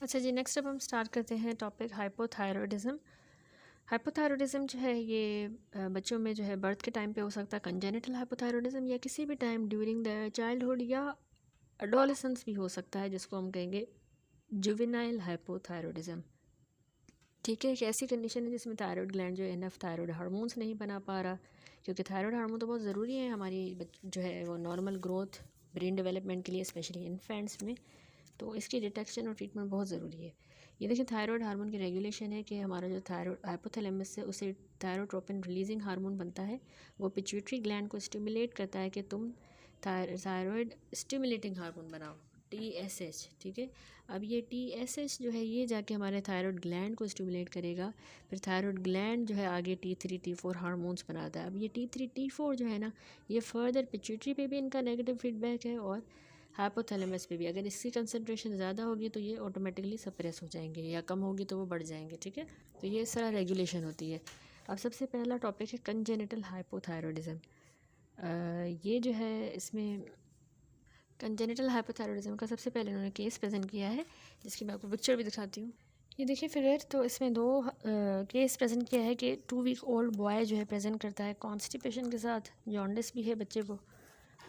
अच्छा जी, नेक्स्ट अब हम स्टार्ट करते हैं टॉपिक हाइपोथायरॉयडिज्म। हाइपोथायरॉयडिज्म जो है ये बच्चों में जो है बर्थ के टाइम पे हो सकता है कंजेनिटल हाइपोथायरॉयडिज्म, या किसी भी टाइम ड्यूरिंग द चाइल्डहुड या एडोलेसेंस भी हो सकता है, जिसको हम कहेंगे जुवेनाइल हाइपोथायरॉयडिज्म। ठीक है, एक ऐसी कंडीशन है जिसमें थायराइड ग्लैंड जो है इनफ थायराइड हार्मोन्स नहीं बना पा रहा, क्योंकि थायराइड हार्मोन तो बहुत ज़रूरी है हमारी जो है वो नॉर्मल ग्रोथ, ब्रेन डेवलपमेंट के लिए, स्पेशली इन्फेंट्स में। तो इसकी डिटेक्शन और ट्रीटमेंट बहुत ज़रूरी है। ये देखिए, थायराइड हार्मोन की रेगुलेशन है कि हमारा जो थायराइड हाइपोथैलेमस से उसे थायरोट्रोपिन रिलीजिंग हार्मोन बनता है, वो पिट्यूटरी ग्लैंड को स्टिमुलेट करता है कि तुम थायराइड स्टिमुलेटिंग हार्मोन बनाओ, TSH। ठीक है, अब ये TSH जो है ये जाके हमारे थायराइड ग्लैंड को स्टिमुलेट करेगा, फिर थायराइड ग्लैंड जो है आगे T3 T4 हार्मोन्स बनाता है। अब ये T3 T4 जो है ना, ये फर्दर पिट्यूटरी पे भी इनका नेगेटिव फीडबैक है और हाइपोथैलेमस पे भी। अगर इसकी कंसनट्रेशन ज़्यादा होगी तो ये ऑटोमेटिकली सप्रेस हो जाएंगे, या कम होगी तो वो बढ़ जाएंगे। ठीक है, तो ये इस तरह रेगुलेशन होती है। अब सबसे पहला टॉपिक है कंजेनिटल हाइपोथायरॉयडिज्म। ये जो है इसमें कंजेनिटल हाइपोथायरॉयडिज्म का सबसे पहले उन्होंने केस प्रेजेंट किया है, जिसकी मैं आपको पिक्चर भी दिखाती हूँ। ये देखिए फिगर, तो इसमें दो केस प्रेजेंट किया है कि 2 वीक ओल्ड बॉय जो है प्रेजेंट करता है कॉन्स्टिपेशन के साथ, जॉन्डिस भी है बच्चे को।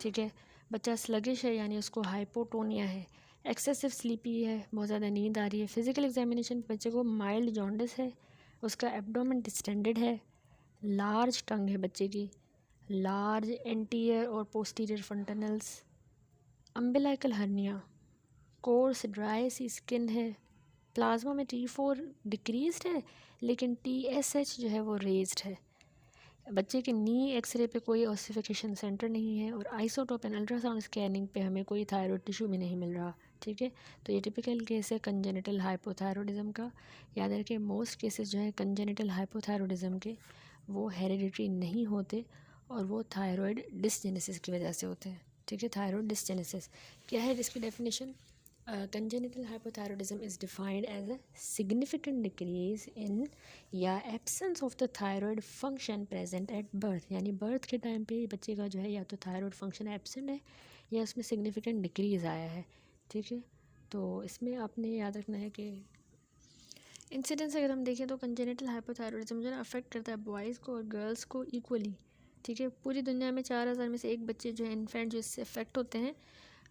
ठीक है, बच्चा स्लगिश है, यानी उसको हाइपोटोनिया है, एक्सेसिव स्लीपी है, बहुत ज़्यादा नींद आ रही है। फिजिकल एग्जामिनेशन बच्चे को माइल्ड जॉन्डिस है, उसका एब्डोमेन डिस्टेंडेड है, लार्ज टंग है बच्चे की, लार्ज एंटीरियर और पोस्टीरियर फंटनल्स, अम्बिलाइकल हर्निया, कोर्स ड्राई सी स्किन है, प्लाज्मा में T4 डिक्रीज्ड है लेकिन TSH जो है वो रेज्ड है। बच्चे के नी एक्सरे पे कोई ऑसिफिकेशन सेंटर नहीं है, और आइसोटोप एंड अल्ट्रासाउंड स्कैनिंग पे हमें कोई थायराइड टिश्यू भी नहीं मिल रहा। ठीक है, तो ये टिपिकल केस है कंजेनिटल हाइपोथायरॉयडिज्म का। याद रखें, मोस्ट केसेस जो है कंजेनिटल हाइपोथायरॉयडिज्म के वो हेरिडिटरी नहीं होते, और वो थायराइड डिसजेनेसिस की वजह से होते हैं। ठीक है, थायराइड डिसजेनेसिस क्या है, जिसकी definition congenital hypothyroidism is defined as a significant decrease in या absence of the thyroid function present at birth, यानी बर्थ के टाइम पे बच्चे का जो है या तो थायराइड फंक्शन एब्सेंट है या उसमें सिग्निफिकेंट डिक्रीज़ आया है। ठीक है, तो इसमें आपने याद रखना है कि इंसिडेंस अगर हम देखें तो कंजेनिटल हाइपोथायरॉयडिज्म जो है अफेक्ट करता है बॉयज़ को और गर्ल्स को इक्वली। ठीक है, पूरी दुनिया में 4000 में से एक बच्चे जो है इन्फेंट जो इससे अफेक्ट होते हैं।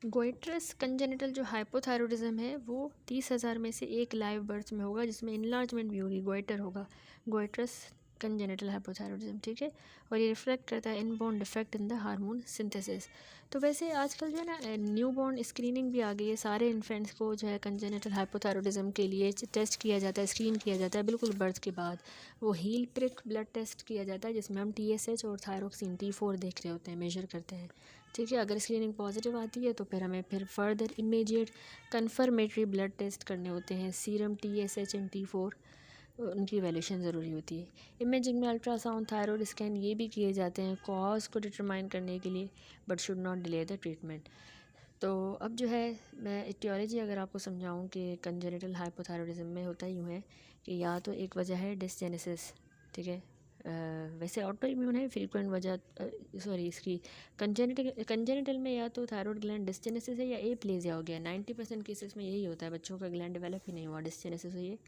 गोइट्रस कंजेनिटल जो हाइपोथायरॉयडिज्म है वो 30,000 में से एक लाइव बर्थ में होगा, जिसमें इनलार्जमेंट भी होगी, गोइटर होगा, गोइट्रस कंजेनिटल हाइपोथायरॉयडिज्म। ठीक है, और ये रिफ्लेक्ट करता है inborn defect in the hormone synthesis. तो वैसे आजकल जो है ना न्यू बॉर्न स्क्रीनिंग भी आ गई है, सारे इन्फेंट्स को जो है कंजेनिटल हाइपोथायरॉयडिज्म के लिए टेस्ट किया जाता है, स्क्रीन किया जाता है बिल्कुल बर्थ के बाद। वो हील प्रिक ब्लड टेस्ट किया जाता है, जिसमें हम TSH और थायरोक्सिन T4 देख रहे होते हैं, मेजर करते हैं। ठीक है, अगर स्क्रीनिंग पॉजिटिव आती है तो फिर हमें फिर further immediate confirmatory blood test करने होते हैं, सीरम TSH एंड T4, उनकी वैल्यूशन ज़रूरी होती है। इमेजिंग में अल्ट्रासाउंड, थायराइड स्कैन ये भी किए जाते हैं कॉज को डिटरमाइन करने के लिए, but should not delay the treatment. तो अब जो है मैं इटियोलॉजी अगर आपको समझाऊं कि कंजेनिटल हाइपोथायरॉयडिज्म में होता यूँ है कि या तो एक वजह है डिसजेनेसिस। ठीक है, वैसे ऑटो इम्यून है, फ्रीक्वेंट वजह सॉरी इसकी कंजेनिटल में या तो थायराइड ग्लैंड डिसजेनेसिस है या एप्लेजिया हो गया। 90% केसेस में यही होता है, बच्चों का ग्लैंड डेवलप ही नहीं हुआ, डिसजेनेसिस हुई है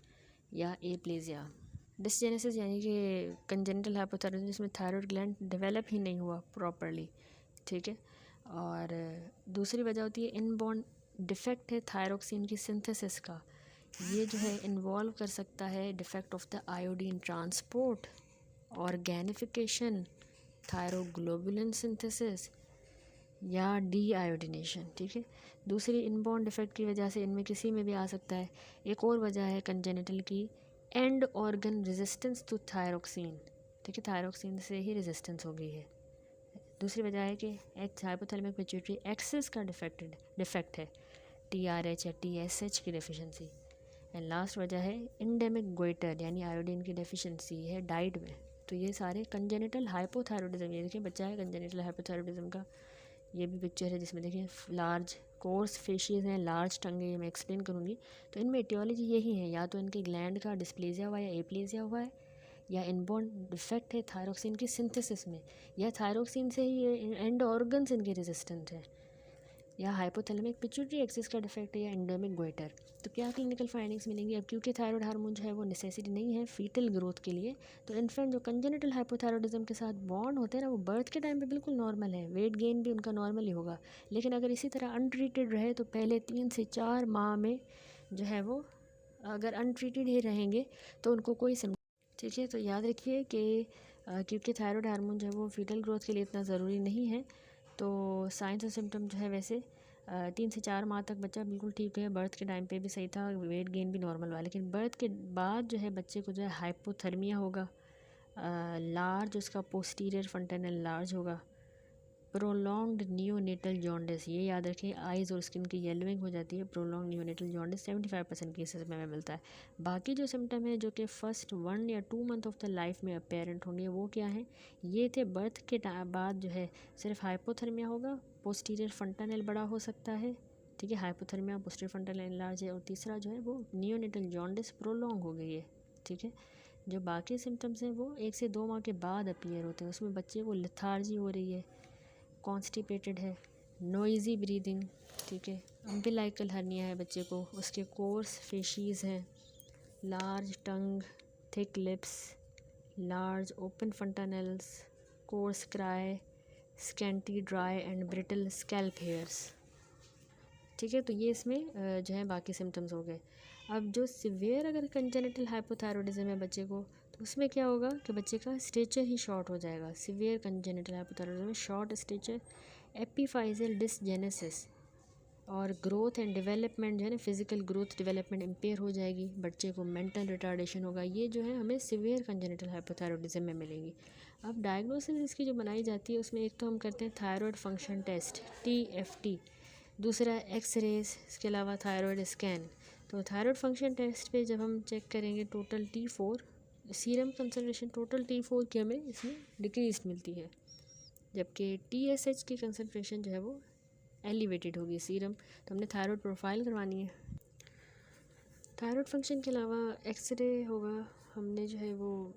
या एप्लेजिया। डिसजेनेसिस यानी कि कंजेनिटल हाइपोथायरॉयडिज्म जिसमें थायराइड ग्लैंड डेवलप ही नहीं हुआ प्रॉपरली। ठीक है, और दूसरी वजह होती है इनबॉर्न डिफेक्ट है थायरोक्सिन की सिंथेसिस का। ये जो है इन्वॉल्व कर सकता है defect of the iodine transport, organification, thyroglobulin synthesis या डी आयोडीनेशन। ठीक है, दूसरी इनबॉर्न डिफेक्ट की वजह से इनमें किसी में भी आ सकता है। एक और वजह है कंजेनिटल की end organ resistance to thyroxine. ठीक है, थायरोक्सिन से ही रेजिस्टेंस हो गई है। दूसरी वजह है कि हाइपोथैलेमिक पिट्यूटरी एक्सिस का डिफेक्ट है, TRH या TSH की डेफिशिएंसी। एंड लास्ट वजह है इंडेमिक गोइटर, यानी आयोडीन की डेफिशिएंसी है डाइट में। तो ये सारे कंजेनिटल हाइपोथायरॉयडिज्म, ये देखिए बच्चा है कंजेनिटल हाइपोथायरॉयडिज्म का, ये भी पिक्चर है जिसमें देखिए लार्ज कोर्स फेशियस हैं, लार्ज टंगे, ये मैं एक्सप्लेन करूँगी। तो इनमें एटियोलॉजी यही है, या तो इनके ग्लैंड का डिस्प्लेजिया हुआ है या एप्लेजिया हुआ है, या इनबॉर्न डिफेक्ट है थायरोक्सिन की सिंथेसिस में, या थायरोक्सिन से ही ये एंड ऑर्गन्स इनके रेजिस्टेंट है। या हाइपोथैलेमिक पिट्यूटरी एक्सिस का डिफेक्ट है या एंडोमिक गोइटर। तो क्या क्लिनिकल फाइंडिंग्स मिलेंगी? अब क्योंकि थायराइड हार्मोन जो है वो नेसेसिटी नहीं है फीटल ग्रोथ के लिए, तो इन्फेंट जो कंजेनिटल हाइपोथायरॉयडिज्म के साथ बॉन्ड होते हैं ना, वो बर्थ के टाइम पे बिल्कुल नॉर्मल है, वेट गेन भी उनका नॉर्मल ही होगा। लेकिन अगर इसी तरह अनट्रीटेड रहे तो पहले 3 से 4 माह में जो है वो अगर अनट्रीटेड ही रहेंगे तो उनको कोई ठीक है। तो याद रखिए कि क्योंकि थायराइड हार्मोन जो है वो फीटल ग्रोथ के लिए इतना ज़रूरी नहीं है, तो साइंस और सिम्टम जो है वैसे 3 से 4 माह तक बच्चा बिल्कुल ठीक है, बर्थ के टाइम पे भी सही था, वेट गेन भी नॉर्मल हुआ। लेकिन बर्थ के बाद जो है बच्चे को जो है हाइपोथर्मिया होगा, लार्ज उसका पोस्टीरियर फंटेनल लार्ज होगा, प्रोलॉन्ग्ड नियोनेटल जॉन्डिस, ये याद रखें, आइज़ और स्किन की येलोइंग हो जाती है। प्रोलॉन्ग नियोनेटल जॉन्डिस 75% केसेस में मिलता है। बाकी जो सिम्टम है जो कि फ़र्स्ट 1 या 2 मंथ ऑफ द लाइफ में अपेरेंट होंगे वो क्या हैं? ये थे बर्थ के बाद जो है सिर्फ हाइपोथर्मिया होगा, पोस्टीरियर फंटानेल बड़ा हो सकता है, ठीक है, हाइपोथर्मिया पोस्टीरियर फंटानेल लार्ज है, और तीसरा जो है वो नियोनेटल जॉन्डिस प्रोलॉन्ग हो गई है, ठीक है। जो बाकी सिम्टम्स हैं वो 1 से 2 माह के बाद अपीयर होते हैं, उसमें बच्चे को लिथार्जी हो रही है, कॉन्स्टिपेटेड है, नॉइज़ी ब्रीदिंग, ठीक है, अम्बिलाइकल हर्निया है बच्चे को, उसके कोर्स फेशीज़ हैं, large tongue, thick lips, large open fontanelles, coarse cry, scanty dry and brittle scalp hairs, ठीक है। तो ये इसमें जो है बाकी सिम्टम्स हो गए। अब जो सिवियर अगर कंजेनिटल हाइपोथायरॉयडिज्म है बच्चे को, तो उसमें क्या होगा कि बच्चे का स्टेचर ही शॉर्ट हो जाएगा। सिवियर कंजेनिटल हाइपोथायरॉयडिज्म में शॉर्ट स्टेचर, एपीफाइजल डिसजेनेसिस और ग्रोथ एंड डेवलपमेंट जो है ना, फिजिकल ग्रोथ डेवलपमेंट इम्पेयर हो जाएगी, बच्चे को मेंटल रिटार्डेशन होगा। ये जो है हमें सिवियर कंजेनिटल हाइपोथायरॉयडिज्म में मिलेगी। अब डायग्नोसिस इसकी जो बनाई जाती है उसमें एक तो हम करते हैं थायराइड फंक्शन टेस्ट TFT, दूसरा एक्स-रेज, इसके अलावा थायराइड स्कैन। तो थायराइड फंक्शन टेस्ट पे जब हम चेक करेंगे total T4 serum concentration, total T4 की हमें इसमें डिक्रीज मिलती है, जबकि TSH की कंसनट्रेशन जो है वो एलिवेटेड होगी सीरम। तो हमने थायराइड प्रोफाइल करवानी है। थायराइड फंक्शन के अलावा एक्सरे होगा, हमने जो है वो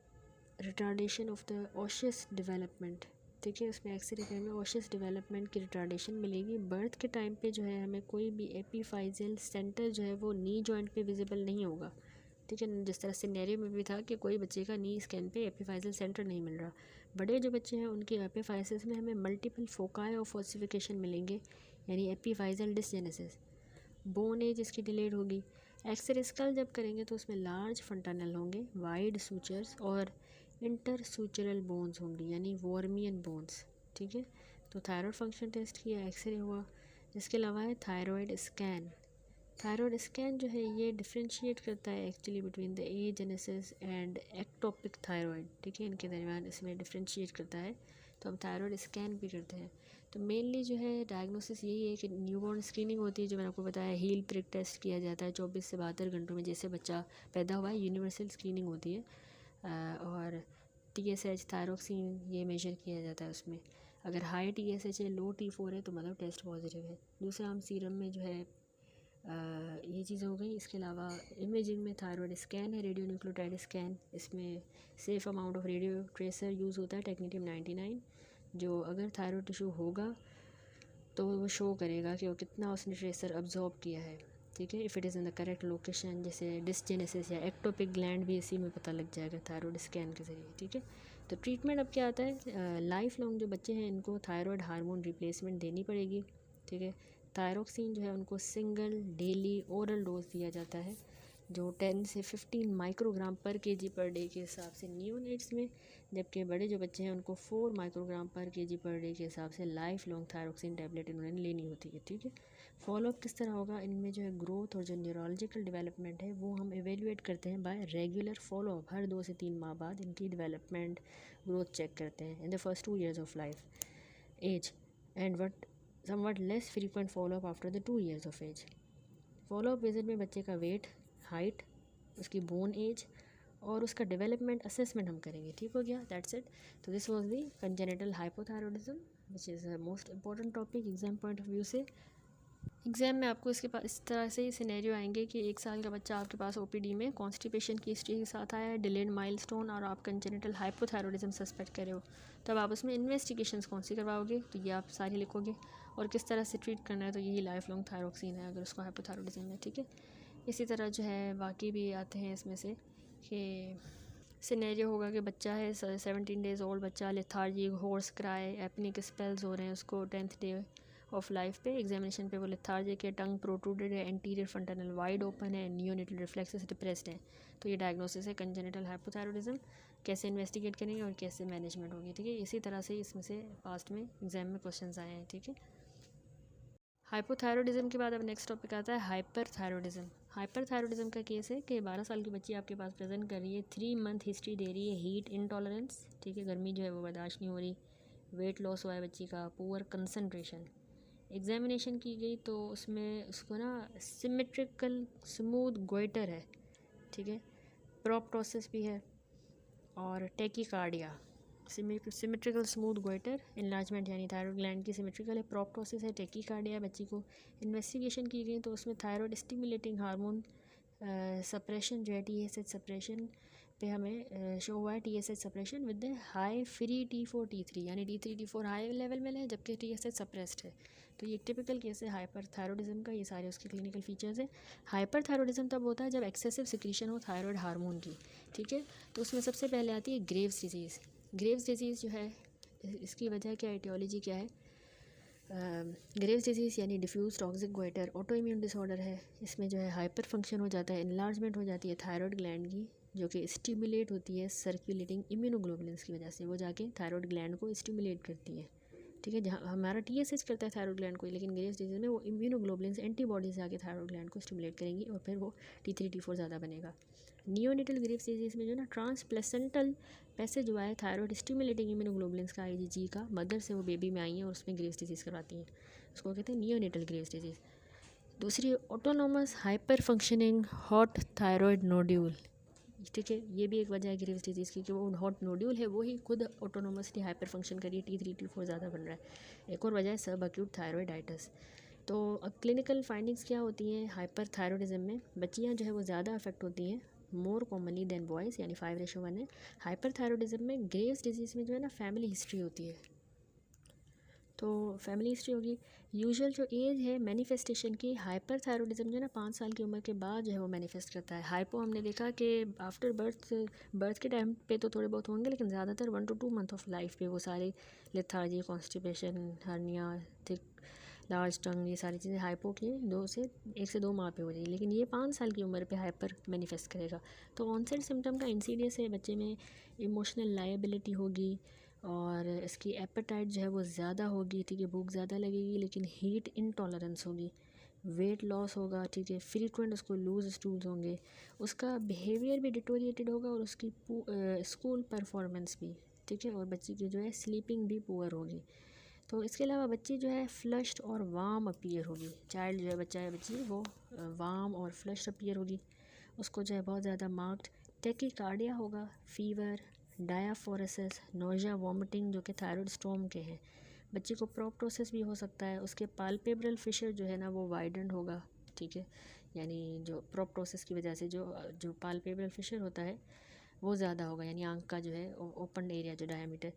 रिटार्डेशन ऑफ द ऑशियस डेवलपमेंट, ठीक है, उसमें एक्सरे के हमें ऑशियस डेवलपमेंट की रिटार्डेशन मिलेगी। बर्थ के टाइम पे जो है हमें कोई भी एपीफाइजल सेंटर जो है वो नी जॉइंट पे विजिबल नहीं होगा, ठीक है। जिस तरह सिनेरियो में भी था कि कोई बच्चे का नी स्कैन पे एपीफाइजल सेंटर नहीं मिल रहा। बड़े जो बच्चे हैं उनके एपीफाइसिस में हमें मल्टीपल फोकाई ऑफ ऑसिफिकेशन मिलेंगे, यानी एपीफाइजल डिसजेनेसिस। बोन एज इसकी डिलेड होगी। एक्सरे स्कल जब करेंगे तो उसमें लार्ज फंटानल होंगे, वाइड सूचर्स और इंटरसूचरल बोन्स होंगी, यानी वॉर्मियन बोन्स, ठीक है। तो थायराइड फंक्शन टेस्ट किया, एक्सरे हुआ। इसके अलावा है थायराइड स्कैन। थायराइड स्कैन जो है ये डिफ्रेंशिएट करता है actually between the agenesis and ectopic thyroid, ठीक है, इनके दरमियान इसमें डिफ्रेंशिएट करता है। तो हम थायराइड स्कैन भी करते हैं। तो मेनली जो है डायग्नोसिस यही है कि न्यूबॉर्न स्क्रीनिंग होती है, जो मैंने आपको बताया, हील प्रिक टेस्ट किया जाता है 24 से 72 घंटों में, जैसे बच्चा पैदा हुआ है यूनिवर्सल स्क्रीनिंग होती है, और TSH थायरोक्सिन ये मेजर किया जाता है उसमें। अगर हाई TSH है, लो T4 है तो मतलब टेस्ट पॉजिटिव है। दूसरा हम सीरम में जो है ये चीज़ हो गई। इसके अलावा इमेजिंग में थायराइड स्कैन है, रेडियो न्यूक्लियोटाइड स्कैन, इसमें safe amount of radio tracer use होता है, टेक्नीटियम 99, जो अगर थायराइड टिश्यू होगा तो वो शो करेगा कि वो कितना उसने ट्रेसर अब्जॉर्ब किया है, ठीक है, if it is in the correct location. जैसे डिसजेनेसिस या एक्टोपिक ग्लैंड भी इसी में पता लग जाएगा थायराइड स्कैन के ज़रिए, ठीक है। तो ट्रीटमेंट अब क्या आता है, लाइफ लॉन्ग जो बच्चे हैं इनको थायराइड हार्मोन रिप्लेसमेंट देनी पड़ेगी, ठीक है। थायरोक्सिन जो है उनको सिंगल डेली ओरल डोज दिया जाता है, जो 10 से 15 माइक्रोग्राम पर केजी पर डे के हिसाब से नियोनेट्स में, जबकि बड़े जो बच्चे हैं उनको 4 माइक्रोग्राम पर केजी पर डे के हिसाब से लाइफ लॉन्ग थायरोक्सिन टैबलेट इन्होंने लेनी होती है, ठीक है। फॉलोअप किस तरह होगा, इनमें जो है ग्रोथ और जो न्यूरोलॉजिकल डेवलपमेंट है वो हम एवेल्यूएट करते हैं बाय रेगुलर फॉलोअप। हर 2 से 3 माह बाद इनकी डेवलपमेंट ग्रोथ चेक करते हैं in the first 2 years of life age, and what somewhat less frequent follow up after the 2 years of age. Follow up visit में बच्चे का वेट, हाइट, उसकी बोन एज और उसका डेवलपमेंट असेसमेंट हम करेंगे, ठीक हो गया, दैट्स इट। तो this was the congenital hypothyroidism which is most important topic exam point of view से। एग्ज़ाम में आपको इसके पास इस तरह से ही सिनेरियो आएंगे कि 1 साल का बच्चा आपके पास OPD में कॉन्स्टिपेशन की हिस्ट्री के साथ आया है, डिलेड माइलस्टोन, और आप कंजेनिटल हाइपोथायरॉयडिज्म सस्पेक्ट कर रहे हो, तब आप उसमें इन्वेस्टिगेशंस कौन सी करवाओगे, तो ये आप सारी लिखोगे। और किस तरह से ट्रीट करना है, तो यही लाइफ लॉन्ग थायरॉक्सिन है अगर उसको हाइपोथायरॉयडिज्म है, ठीक है। इसी तरह जो है बाकी भी आते हैं इसमें से कि सिनेरियो होगा कि बच्चा है 17 डेज़ ओल्ड बच्चा, लेथार्जिक, होर्स क्राई, एपनिक स्पेल्स हो रहे हैं उसको 10th डे ऑफ लाइफ पे, एग्जामिनेशन पे वो लेथार्जिक है, टंग प्रोट्रूडेड है, एंटीरियर फ्रंटनल वाइड ओपन है, नियोनेटल रिफ्लेक्सेस डिप्रेस्ड है, तो ये डायग्नोसिस है कंजेनिटल हाइपोथायरॉयडिज्म। कैसे इन्वेस्टिगेट करेंगे और कैसे मैनेजमेंट होगी, ठीक है। इसी तरह से इसमें से पास्ट में एग्जाम में क्वेश्चन आए हैं, ठीक है। हाइपोथायरॉयडिज्म के बाद अब नेक्स्ट टॉपिक आता है हाइपरथायरॉयडिज्म। हाइपरथायरॉयडिज्म का केस है कि 12 साल की बच्ची आपके पास प्रेजेंट कर रही है, 3 मंथ हिस्ट्री दे रही है, हीट इनटॉलरेंस, ठीक है, गर्मी जो है वो बर्दाश्त नहीं हो रही, वेट लॉस हुआ है बच्ची का, पुअर कंसंट्रेशन। एग्जामिनेशन की गई तो उसमें उसको ना सिमेट्रिकल स्मूथ गोइटर है, ठीक है, प्रोप्टोसिस भी है और tachycardia. Symmetrical smooth goitre, enlargement यानी थायरॉयड ग्लैंड की सिमेट्रिकल है, प्रोप्टोसिस है, टेकीकार्डिया बच्ची को। इन्वेस्टिगेशन की गई तो उसमें थायरॉयड स्टिमुलेटिंग हार्मोन सप्रेशन जो है TSH सप्रेशन पे हमें शो हुआ है, TSH suppression with the high free T4 T3 यानी T3 T4 हाई लेवल में है जबकि TSH सप्रेस्ड है। तो ये एक टिपिकल केस है हाइपरथायरॉयडिज्म का, ये सारे उसके क्लिनिकल फीचर्स हैं। हाइपरथायरॉयडिज्म तब होता है जब एक्सेसिव सिक्रीशन हो थायरॉयड हार्मोन की, ठीक है। तो उसमें सबसे पहले आती है ग्रेव्स डिजीज़। ग्रेव्स डिजीज़ जो है इसकी वजह क्या, एटियोलॉजी क्या है। ग्रेव्स डिजीज़ यानी diffuse toxic goitre auto immune disorder है। इसमें जो है हाइपर फंक्शन हो जाता है, इनलार्जमेंट हो जाती है थायरॉयड ग्लैंड की जो कि स्टिमुलेट होती है सर्कुलेटिंग इम्यूनोग्लोबुलिन्स की वजह से, वो जाके थायरॉयड ग्लैंड को स्टिमुलेट करती है, ठीक है। जहाँ हमारा TSH करता है थायरॉयड ग्लैंड को, लेकिन ग्रेव्स डिजीज़ में वो इम्यूनोग्लोबुलिन्स एंटीबॉडीज जाके थायरॉयड ग्लैंड को स्टिमुलेट करेंगी और फिर वो T3 T4 ज़्यादा बनेगा। नियोनेटल ग्रेव्स डिजीज़ में जो ना ट्रांसप्लेसेंटल पैसेज हुआ है थायरॉयड स्टिमुलेटिंग इम्यूनोग्लोबुलिन्स का, IgG का, मदर से वो बेबी में आई है और उसमें ग्रेव्स डिजीज़ करवाती हैं, उसको कहते हैं नियोनेटल ग्रेव्स डिजीज़। दूसरी autonomous hyper functioning hot thyroid nodule, ठीक है, ये भी एक वजह है ग्रेव्स डिजीज़ की कि वो हॉट नोड्यूल है वो ही खुद ऑटोनोमसली हाइपर फंक्शन करिए, T3 T4 ज़्यादा बन रहा है। एक और वजह है सब एक्यूट थायरॉयडाइटिस। तो अब क्लिनिकल फाइंडिंग्स क्या होती हैं हाइपर थायरॉयडिज्म में, बच्चियाँ जो है वो ज़्यादा अफेक्ट होती हैं मोर कॉमनली देन बॉयज़ यानी 5:1 है। हाइपर थायरॉयडिज्म में ग्रेव्स डिजीज़ में जो है ना फैमिली हिस्ट्री होती है, तो फैमिली हिस्ट्री होगी। यूजुअल जो एज है मैनिफेस्टेशन की हाइपर थायरॉयडिज्म जो है ना 5 साल की उम्र के बाद जो है वो मैनिफेस्ट करता है। हाइपो हमने देखा कि आफ्टर बर्थ के टाइम पे तो थोड़े बहुत होंगे, लेकिन ज़्यादातर 1 to 2 मंथ ऑफ लाइफ पे वो सारे lethargy, constipation, hernia, thick large tongue, ये सारी चीज़ें हाइपो की 1 से 2 माह पे हो जाएगी, लेकिन ये 5 साल की उम्र पे हाइपर मैनिफेस्ट करेगा। तो ऑनसेट सिम्टम का इंसीडियस है, बच्चे में इमोशनल लायबिलिटी होगी और इसकी एपेटाइट जो है वो ज़्यादा होगी, ठीक है, भूख ज़्यादा लगेगी, लेकिन हीट इनटॉलरेंस होगी, वेट लॉस होगा, ठीक है, फ्रीक्वेंट उसको लूज स्टूल्स होंगे, उसका बिहेवियर भी डिटोरिएटेड होगा और उसकी स्कूल परफॉर्मेंस भी, ठीक है, और बच्ची की जो है स्लीपिंग भी पुअर होगी। तो इसके अलावा बच्ची जो है फ्लश्ड और वार्म अपीयर होगी, चाइल्ड जो है बच्चा है बच्ची वो वार्म और फ्लश्ड अपीयर होगी, उसको जो है बहुत ज़्यादा मार्क्ड टेकीकार्डिया होगा, फीवर, डायाफोरेसिस, नोजिया, वॉमिटिंग जो कि थायरॉयड स्टॉर्म के हैं। बच्चे को प्रोप्टोसिस भी हो सकता है, उसके पाल्पेब्रल फिशर जो है ना वो वाइडेंड होगा, ठीक है, यानी जो प्रोप्टोसिस की वजह से जो पाल्पेब्रल फिशर होता है वो ज़्यादा होगा, यानी आंख का जो है ओपन एरिया जो डायमीटर।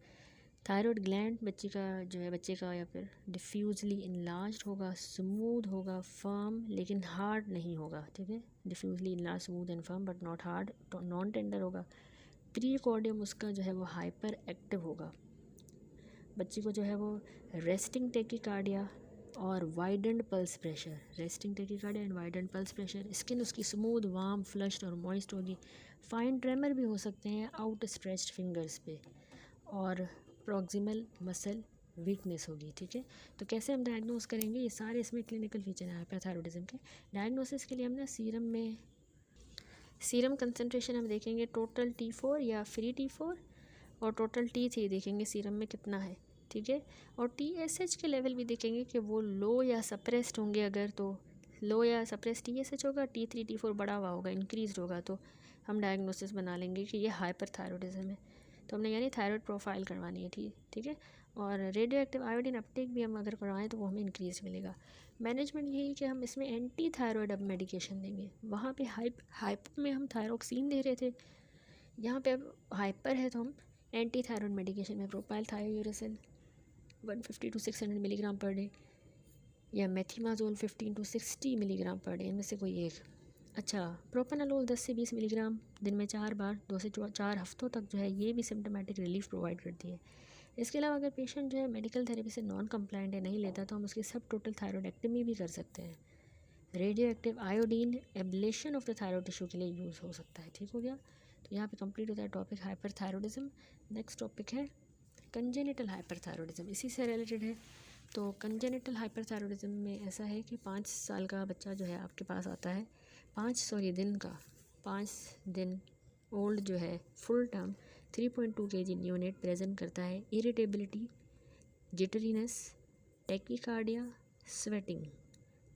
थायरॉयड ग्लैंड बच्चे का जो है बच्चे का या फिर डिफ्यूजली इनलार्ज होगा, स्मूथ होगा, फर्म लेकिन हार्ड नहीं होगा, ठीक है, डिफ्यूजली enlarge smooth and firm but not hard, non tender होगा। प्रीकॉर्डियम उसका जो है वो हाइपर एक्टिव होगा। बच्ची को जो है वो रेस्टिंग टेकीकार्डिया और widened pulse pressure, resting tachycardia and widened pulse pressure, skin उसकी स्मूथ, वार्म, फ्लश्ड और मॉइस्ट होगी। फाइन ट्रेमर भी हो सकते हैं आउट स्ट्रेच्ड फिंगर्स पे और प्रॉक्सिमल मसल वीकनेस होगी, ठीक है। तो कैसे हम डायग्नोस करेंगे, ये सारे इसमें क्लिनिकल फीचर हैं हाइपरथायरॉयडिज्म के। डायग्नोसिस के लिए हम ना सीरम कंसनट्रेशन हम देखेंगे टोटल T4 या फ्री T4 और टोटल T3 देखेंगे सीरम में कितना है, ठीक है, और TSH के लेवल भी देखेंगे कि वो लो या सप्रेस्ड होंगे, अगर तो लो या सप्रेस्ड TSH होगा, T3 T4 बढ़ा हुआ होगा, इंक्रीज होगा, तो हम डायग्नोसिस बना लेंगे कि ये हाइपरथायरॉयडिज्म है। तो हमने यानी थायराइड प्रोफाइल करवानी है, ठीक है, और रेडियो एक्टिव आयोडीन अपटेक भी हम अगर करवाएं तो वो हमें इंक्रीज मिलेगा। मैनेजमेंट यही कि हम इसमें एंटी थायराइड अब मेडिकेशन देंगे। वहाँ पे हाइपर में हम थायरोक्सिन दे रहे थे, यहाँ पे अब हाइपर है तो हम एंटी थायराइड मेडिकेशन में propylthiouracil 150 to 600 milligram per day, या methimazole 15 to 60 milligram per day, इनमें से कोई एक। अच्छा, प्रोपेनालोल 10 से 20 मिलीग्राम दिन में 4 बार 2 से 4 हफ्तों तक जो है, ये भी सिम्टोमेटिक रिलीफ प्रोवाइड करती है। इसके अलावा अगर पेशेंट जो है मेडिकल थेरेपी से नॉन कंप्लाइंट है, नहीं लेता, तो हम उसकी सब टोटल थायरॉयडेक्टमी भी कर सकते हैं। Radio active iodine ablation of the thyroid tissue के लिए यूज़ हो सकता है। ठीक हो गया, तो यहाँ पे कंप्लीट होता है टॉपिक हाइपरथायरॉयडिज्म। नेक्स्ट टॉपिक है कंजेनिटल हाइपरथायरॉयडिज्म, इसी से रिलेटेड है। तो कंजेनिटल हाइपरथायरॉयडिज्म में ऐसा है कि 5 साल का बच्चा जो है आपके पास आता है, 5 दिन ओल्ड जो है, full term 3.2 kg neonate present करता है, इरिटेबिलिटी, जिटरीनेस, टेकीकार्डिया, स्वेटिंग।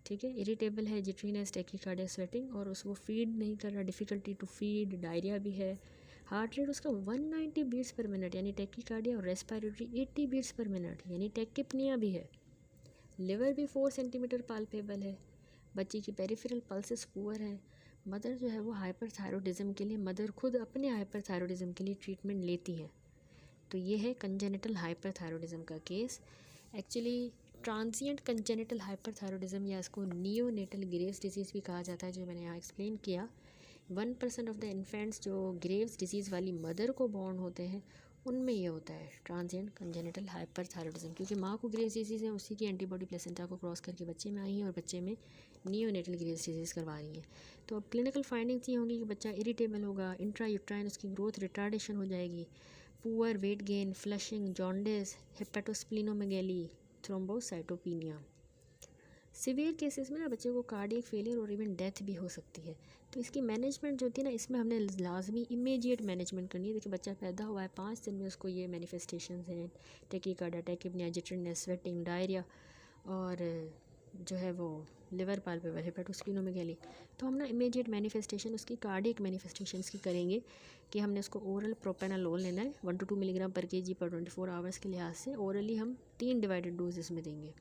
ठीक है, इरिटेबल है, जिटरीनेस, टेकीकार्डिया, स्वेटिंग, और उसको फीड नहीं कर रहा, डिफ़िकल्टी टू फीड, डायरिया भी है। हार्ट रेट उसका 190 बीट्स पर मिनट यानी टेकीकार्डिया, और रेस्पिरेटरी 80 बीट्स पर मिनट यानी टेकिपनिया भी है। लिवर भी 4 सेंटीमीटर पाल्पेबल है। बच्ची की पेरिफेरल पल्सेस पुअर है। मदर जो है वो हाइपरथायरॉयडिज्म के लिए, मदर खुद अपने हाइपरथायरॉयडिज्म के लिए ट्रीटमेंट लेती हैं। तो ये है कंजेनिटल हाइपरथायरॉयडिज्म का case. Actually transient congenital hyperthyroidism या इसको नियोनेटल ग्रेव्स डिजीज़ भी कहा जाता है, जो मैंने यहाँ एक्सप्लेन किया। 1% ऑफ द इन्फेंट्स जो ग्रेव्स डिजीज़ वाली मदर को बॉर्न होते हैं, उनमें ये होता है ट्रांजिएंट कंजेनिटल हाइपरथायरॉयडिज्म, क्योंकि माँ को ग्रेव्स डिजीज़ है, उसी की एंटीबॉडी प्लेसेंटा को क्रॉस करके बच्चे में आई हैं और बच्चे में नियोनेटल ग्रेव्स डिजीज़ करवा रही हैं। तो अब क्लिनिकल फाइंडिंग्स ये होंगी कि बच्चा इरिटेबल होगा, इंट्रायूट्राइन उसकी ग्रोथ रिटार्डेशन हो जाएगी, poor weight gain, flushing, jaundice, hepatosplenomegaly, thrombocytopenia. Severe cases में ना बच्चे को कार्डियक फेलियर और इवन डेथ भी हो सकती है। तो इसकी मैनेजमेंट जो होती है ना, इसमें हमने लाजमी इमीडिएट मैनेजमेंट करनी है। देखिए बच्चा पैदा हुआ है, 5 दिन में उसको ये मैनिफेस्टेशंस हैं, टेकीकार्डिया, टेकिपनिया, जिटरनेस, स्वेटिंग, डायरिया, और जो है वो लिवर पाल्पेबल, हेपेटोस्प्लिनोमेगेली। तो हम ना इमीडिएट मैनिफेस्टेशन उसकी कार्डियक मैनिफेस्टेशंस की करेंगे कि हमने उसको ओरल प्रोपेनालोल लेना है 1 to 2 मिलीग्राम पर केजी पर 24 आवर्स के लिहाज से। ओरली हम 3 डिवाइडेड डोजेस में देंगे।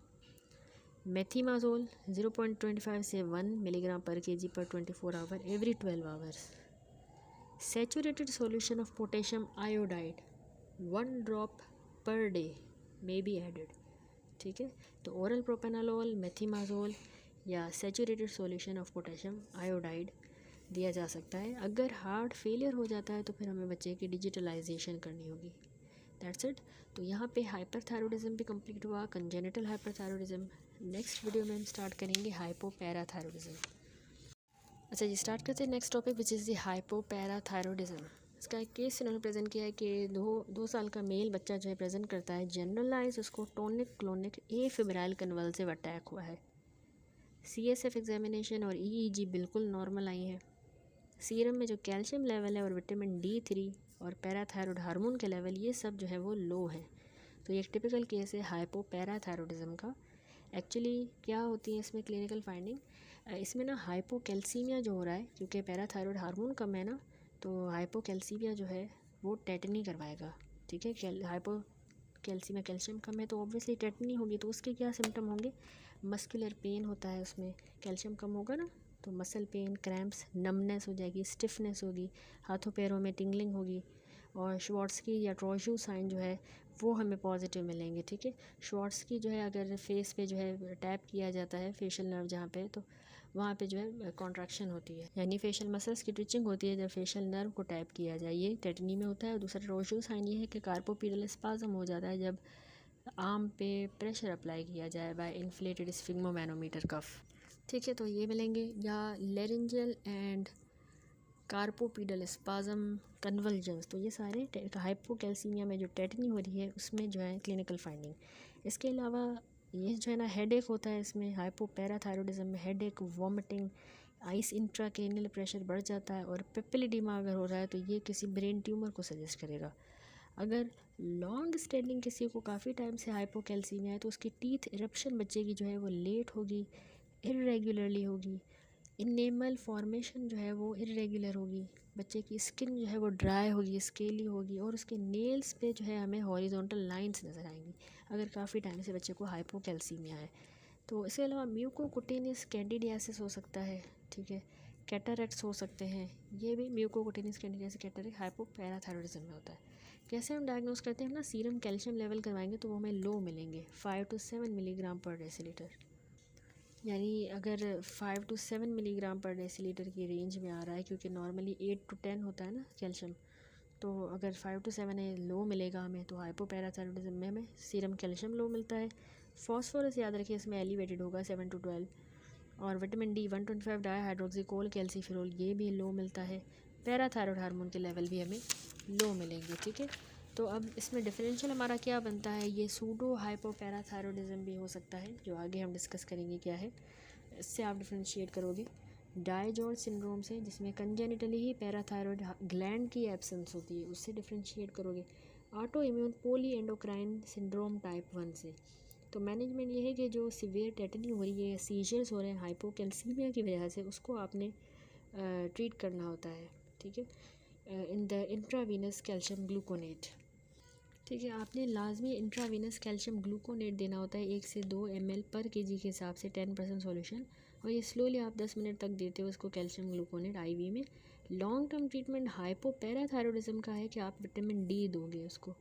मेथीमाजोल 0.25 से 1 मिलीग्राम पर KG per 24 hour every 12 hours. Saturated solution of potassium iodide 1 drop per day may be added. ठीक है, तो ओरल प्रोपेनालोल, मेथीमाजोल या saturated solution of potassium iodide दिया जा सकता है। अगर हार्ट फेलियर हो जाता है तो फिर हमें बच्चे की डिजिटलाइजेशन करनी होगी। That's it. तो यहाँ पे हाइपरथायरॉयडिज्म भी कंप्लीट हुआ, कंजेनिटल हाइपरथायरॉयडिज्म। नेक्स्ट वीडियो में हम स्टार्ट करेंगे हाइपोपैराथायरॉयडिज्म। अच्छा जी, स्टार्ट करते हैं next topic which is the hypoparathyroidism. इसका एक केस इन्होंने प्रेजेंट किया है कि दो साल का मेल बच्चा जो है प्रेजेंट करता है, जनरलाइज उसको टोनिक क्लोनिक एफिब्राइल कन्वल्सिव अटैक हुआ है। CSF एग्जामिनेशन और EEG बिल्कुल नॉर्मल आई है। सीरम में जो कैल्शियम लेवल है और विटामिन D3 और पैराथायरॉयड हार्मोन के लेवल, ये सब जो है वो लो है। तो ये एक टिपिकल केस है हाइपोपैराथायरॉयडिज्म का। एक्चुअली क्या होती है इसमें क्लिनिकल फाइंडिंग, इसमें ना हाइपोकैल्सीमिया जो हो रहा है, क्योंकि पैराथायरॉयड हार्मोन कम है ना, तो हाइपोकैल्सीमिया जो है वो टेटनी करवाएगा। ठीक है, हाइपोकैल्सीमिया, कैल्शियम कम है तो ऑब्वियसली टेटनी होगी। तो उसके क्या सिम्टम होंगे, मस्कुलर पेन होता है, उसमें कैल्शियम कम होगा ना, तो मसल पेन, क्रैम्प्स, नमनेस हो जाएगी, स्टिफनेस होगी, हाथों पैरों में टिंगलिंग होगी, और श्वार्ट्ज़की या ट्रॉशू साइन जो है वो हमें पॉजिटिव मिलेंगे। ठीक है, श्वार्ट्ज़की जो है अगर फेस पे जो है टैप किया जाता है फेशियल नर्व जहाँ पे, तो वहाँ पे जो है कॉन्ट्रैक्शन होती है, यानी फेशियल मसल्स की ट्विचिंग होती है जब फेशियल नर्व को टैप किया जाए, ये टेटनी में होता है। और दूसरा ट्रॉशू साइन ये है कि कार्पोपीडल स्पाज्म हो जाता है जब आर्म पे प्रेशर अप्लाई किया जाए बाय इन्फ्लेटेड स्फिग्मोमैनोमीटर कफ। ठीक है, तो ये मिलेंगे, या लेरिंजियल एंड कार्पोपीडल स्पाज्म कन्वल्जन्स। तो ये सारे हाइपोकैल्सीमिया में जो टेटनी हो रही है उसमें जो है क्लिनिकल फाइंडिंग। इसके अलावा ये जो है ना हेडेक होता है इसमें, हाइपोपैराथायरॉयडिज्म में headache, vomiting, ice intracranial pressure बढ़ जाता है, और पेपिलिडीमा अगर हो रहा है तो ये किसी ब्रेन ट्यूमर को सजेस्ट करेगा। अगर लॉन्ग स्टैंडिंग किसी को काफ़ी टाइम से हाइपोकैल्सीमिया है तो उसकी टीथ इरप्शन बच्चे की जो है वो लेट होगी, इर्रेगुलरली होगी, इनेमल फॉर्मेशन जो है वो इर्रेगुलर होगी, बच्चे की स्किन जो है वो ड्राई होगी, स्केली होगी, और उसके नेल्स पे जो है हमें हॉरिजॉन्टल लाइंस नज़र आएंगी अगर काफ़ी टाइम से बच्चे को हाइपोकैल्सीमिया है। तो इसके अलावा म्यूकोकुटेनियस कैंडिडियासिस हो सकता है। ठीक है, कैटरेक्ट्स हो सकते हैं, ये भी म्यूकोकुटेनियस कैंडिडियासिस कैटरेक्ट हाइपोपैराथायरॉयडिज्म में होता है। कैसे हम डायग्नोस करते हैं ना, सीरम कैल्शियम लेवल करवाएंगे तो वो हमें लो मिलेंगे 5 to 7 मिलीग्राम पर डेसीलीटर। यानी अगर 5 to 7 मिलीग्राम पर डेसीलीटर की रेंज में आ रहा है, क्योंकि नॉर्मली 8 to 10 होता है ना कैल्शियम, तो अगर 5 to 7 है लो मिलेगा हमें, तो हाइपोपैराथायरॉयडिज्म में हमें सीरम कैल्शियम लो मिलता है। फॉस्फोरस याद रखिए इसमें एलिवेटेड होगा 7 to 12, और विटामिन डी 125 डाईहाइड्रोक्सिकोल कैल्सीफेरोल ये भी लो मिलता है। पैराथायरॉयड हार्मोन के लेवल भी हमें लो मिलेंगे, ठीक है। तो अब इसमें डिफरेंशियल हमारा क्या बनता है, ये सूडो हाइपोपैराथायरॉयडिज्म भी हो सकता है, जो आगे हम डिस्कस करेंगे क्या है। इससे आप डिफ्रेंशिएट करोगे डायजॉर्ज सिंड्रोम से, जिसमें कंजेनिटली ही पैराथायरॉयड ग्लैंड की एब्सेंस होती है, उससे डिफ्रेंशिएट करोगे auto immune poly endocrine syndrome type 1 से। तो मैनेजमेंट ये है कि जो सीवियर टेटनी हो रही है, सीजर्स हो रहे हैं हाइपोकैल्सीमिया की वजह से, उसको आपने ट्रीट करना होता है, ठीक है, in the intravenous calcium gluconate, ठीक है। आपने लाजमी इंट्रावीनस कैल्शियम ग्लूकोनेट देना होता है 1 से 2 ml पर केजी के हिसाब से 10% सॉल्यूशन, और ये स्लोली आप 10 मिनट तक देते हो उसको कैल्शियम ग्लूकोनेट आईवी में। लॉन्ग टर्म ट्रीटमेंट हाइपोपैराथायरॉयडिज्म का है कि आप विटामिन डी दोगे उसको,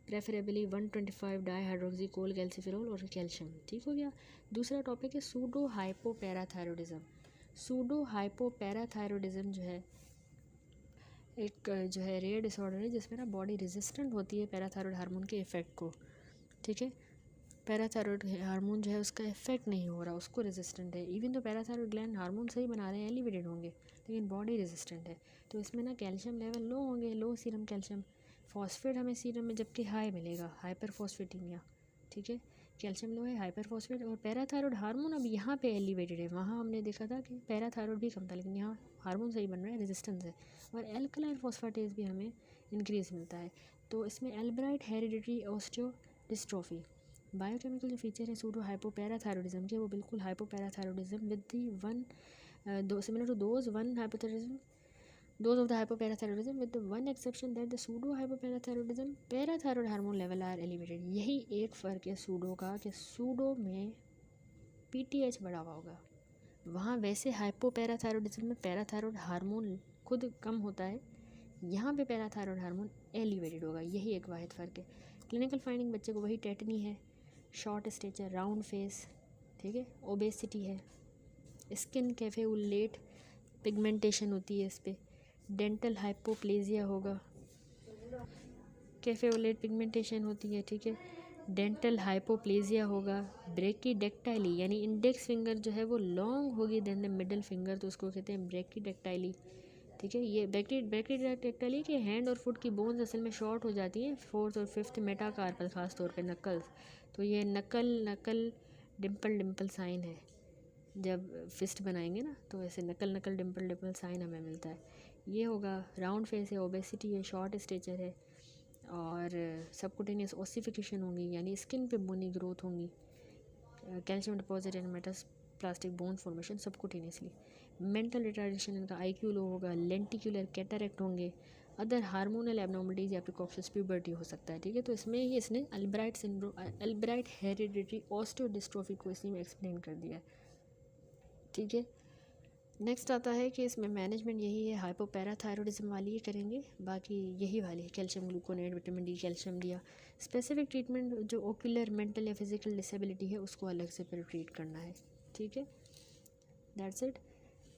प्रेफरेबली 125 डाईहाइड्रोक्सिकोल कैल्सीफेरोल और कैल्शियम, ठीक हो गया। दूसरा टॉपिक है सूडो हाइपोपैराथायरॉयडिज्म। सूडो हाइपोपैराथायरॉयडिज्म जो है एक जो है रेयर डिसऑर्डर है, जिसमें ना बॉडी रेजिस्टेंट होती है पैराथायरॉयड हार्मोन के इफ़ेक्ट को, ठीक है। पैराथायरॉयड हार्मोन जो है उसका इफेक्ट नहीं हो रहा, उसको रेजिस्टेंट है। इवन तो पैराथायरॉयड ग्लैंड हार्मोन सही बना रहे हैं, एलिवेटेड होंगे, लेकिन बॉडी रेजिस्टेंट है, तो इसमें ना कैल्शियम लेवल लो होंगे, लो सीरम कैल्शियम। फॉस्फेट हमें सीरम में जबकि हाई मिलेगा, हाइपरफॉस्फेटीमिया, ठीक है। कैल्शियम लो है, हाइपरफॉस्फेट, और पैराथायरॉयड हार्मोन अब यहाँ पे एलिवेटेड है। वहाँ हमने देखा था कि पैराथायरॉयड भी कम था, लेकिन यहाँ हार्मोन सही बन रहा है, रेजिस्टेंस है, और एल्कलाइन फॉस्फेटेज भी हमें इंक्रीज मिलता है। तो इसमें एल्ब्राइट हेरिडिटरी ऑस्टियोडिस्ट्रोफी बायोकेमिकल जो फीचर है सूडो हाइपोपैराथायरॉयडिज्म के, वो बिल्कुल हाइपोपैराथायरॉयडिज्म विद दी वन दो similar to those one hypothyroidism those of the hypoparathyroidism with the one exception that the pseudo hypoparathyroidism parathyroid hormone level are elevated. यही एक फ़र्क है सूडो का, कि सूडो में पीटीएच बढ़ा हुआ होगा, वहाँ वैसे हाइपोपैराथायरॉयडिज्म में पैराथायरॉयड हार्मोन खुद कम होता है, यहाँ पे पैराथायरॉयड हार्मोन एलिवेटेड होगा, यही एक वाहिद फ़र्क है। क्लिनिकल फाइंडिंग बच्चे को वही टेटनी है, शॉर्ट स्टेचर, राउंड फेस, ठीक है, ओबेसिटी है, स्किन कैफेउलेट पिगमेंटेशन होती है इस पर, डेंटल हाइपोप्लेजिया होगा, कैफेउलेट पिगमेंटेशन होती है, ठीक है, डेंटल हाइपोप्लेजिया होगा, ब्रेकीडेक्टाइली यानी इंडेक्स फिंगर जो है वो लॉन्ग होगी देन द मिडिल फिंगर, तो उसको कहते हैं ब्रेकीडेक्टाइली, ठीक है। ये ब्रेकीडेक्टाइली के हैंड और फुट की बोन्स असल में शॉर्ट हो जाती हैं 4th और 5th मेटाकार्पल, ख़ास तौर पे नकल्स, तो ये नकल डिम्पल साइन है। जब फिस्ट बनाएंगे ना तो ऐसे नकल डिम्पल साइन हमें मिलता है। ये होगा, राउंड फेस है, ओबेसिटी है, शॉर्ट स्टेचर है, और सबकुटेनियस ओसिफिकेशन होंगी, यानी स्किन पे बोनी ग्रोथ होंगी, calcium deposit and metaplastic bone formation subcutaneously. Mental retardation, इनका आईक्यू लो होगा, लेंटिकुलर कैटरेक्ट होंगे, अदर हार्मोनल एबनॉर्मलिटीज या प्रिकॉक्शियस प्यूबर्टी हो सकता है, ठीक है। तो इसमें ही इसने अल्ब्राइट सिंड्रोम, अल्ब्राइट हेरिडिटरी ऑस्टियोडिस्ट्रोफी को इसी में एक्सप्लेन कर दिया है, ठीक है। नेक्स्ट आता है कि इसमें मैनेजमेंट यही है, हाइपोपैराथायरॉयडिज्म वाली ही करेंगे, बाकी यही वाली है, calcium gluconate, vitamin D, calcium दिया। स्पेसिफिक ट्रीटमेंट जो ओकुलर, मेंटल या फिजिकल डिसेबिलिटी है उसको अलग से फिर ट्रीट करना है, ठीक है। That's it.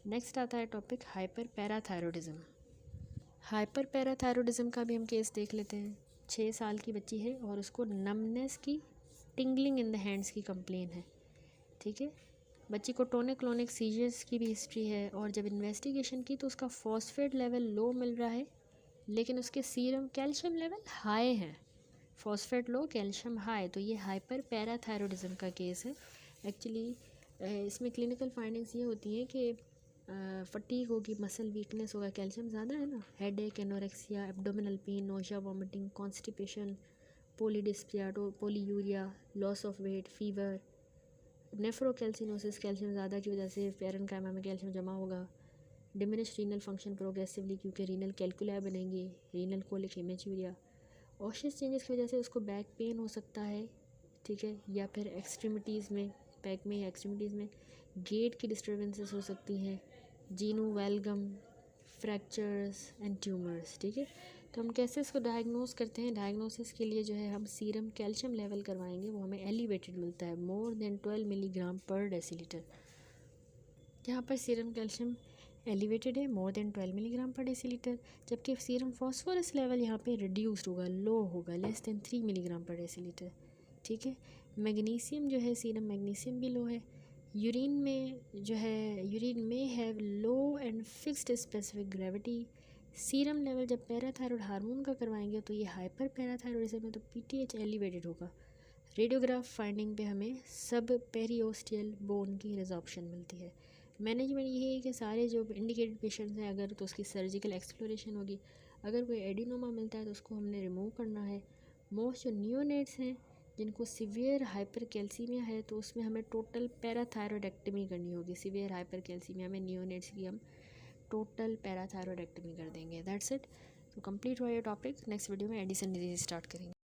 नेक्स्ट आता है topic hyper parathyroidism. Hyper parathyroidism का भी हम केस देख लेते हैं। 6 साल की बच्ची है और उसको नमनेस की, टिंगलिंग इन द हैंड्स की कंप्लेन है, ठीक है। बच्ची को टोनिक क्लोनिक सीजर्स की भी हिस्ट्री है, और जब इन्वेस्टिगेशन की तो उसका फॉस्फेट लेवल लो मिल रहा है, लेकिन उसके सीरम कैल्शियम लेवल हाई है, फॉस्फेट लो कैल्शियम हाई, तो ये हाइपर पैराथायरॉयडिज्म का केस है। एक्चुअली इसमें क्लिनिकल फाइंडिंग्स ये होती हैं कि फटीग होगी, मसल वीकनेस होगा, कैल्शियम ज़्यादा है ना, headache, anorexia, abdominal pain, nausea, vomiting, constipation, polydipsia, polyuria, loss of weight, fever, nephrocalcinosis, calcium ज़्यादा की वजह से पैरेन्काइमा में कैल्शियम जमा होगा, डिमिनिश रीनल फंक्शन प्रोग्रेसिवली क्योंकि रीनल कैल्कुलाई बनेंगे, रीनल कोलिक हेमेच्यूरिया, ऑशियस चेंजेस की वजह से उसको बैक पेन हो सकता है, ठीक है, या फिर एक्सट्रीमिटीज़ में, बैक में या एक्सट्रीमिटीज़ में गेट की डिस्टर्बेंसेस हो सकती हैं, जीनू वैल्गम, फ्रैक्चर्स एंड ट्यूमर्स, ठीक है। तो हम कैसे इसको डायग्नोस करते हैं, डायग्नोसिस के लिए जो है हम सीरम कैल्शियम लेवल करवाएंगे, वो हमें एलिवेटेड मिलता है, मोर देन 12 मिलीग्राम पर डेसीलीटर, यहाँ पर सीरम कैल्शियम एलिवेटेड है मोर देन 12 मिलीग्राम पर डेसीलीटर, जबकि सीरम फॉस्फोरस लेवल यहाँ पे रिड्यूस्ड होगा, लो होगा, लेस देन 3 मिलीग्राम पर डेसीलीटर। ठीक है। मैग्नीशियम जो है, सीरम मैग्नीशियम भी लो है। यूरिन में have low and fixed specific gravity. Serum level जब पैराथायरॉयड हार्मोन का करवाएंगे तो ये हाइपर पैराथायरॉयडिज्म है, तो पीटीएच एलिवेटेड होगा। रेडियोग्राफ फाइंडिंग पे हमें सब पेरियोस्टियल बोन की रिजॉर्प्शन मिलती है। मैनेजमेंट ये है कि सारे जो इंडिकेटेड पेशेंट्स हैं अगर, तो उसकी सर्जिकल एक्सप्लोरेशन होगी। अगर कोई एडिनोमा मिलता है तो उसको हमने रिमूव करना है। मोस्ट जो नियोनेट्स हैं जिनको सीवियर हाइपर कैल्सीमिया है तो उसमें हमें टोटल पैराथायरॉयडेक्टमी करनी होगी। सीवियर हाइपर कैल्सीमिया में नियोनेट्स की हम टोटल पैराथायरॉयडेक्टमी कर देंगे। That's it. तो कंप्लीट हुआ ये टॉपिक। नेक्स्ट वीडियो में एडिसन डिजीज स्टार्ट करेंगे।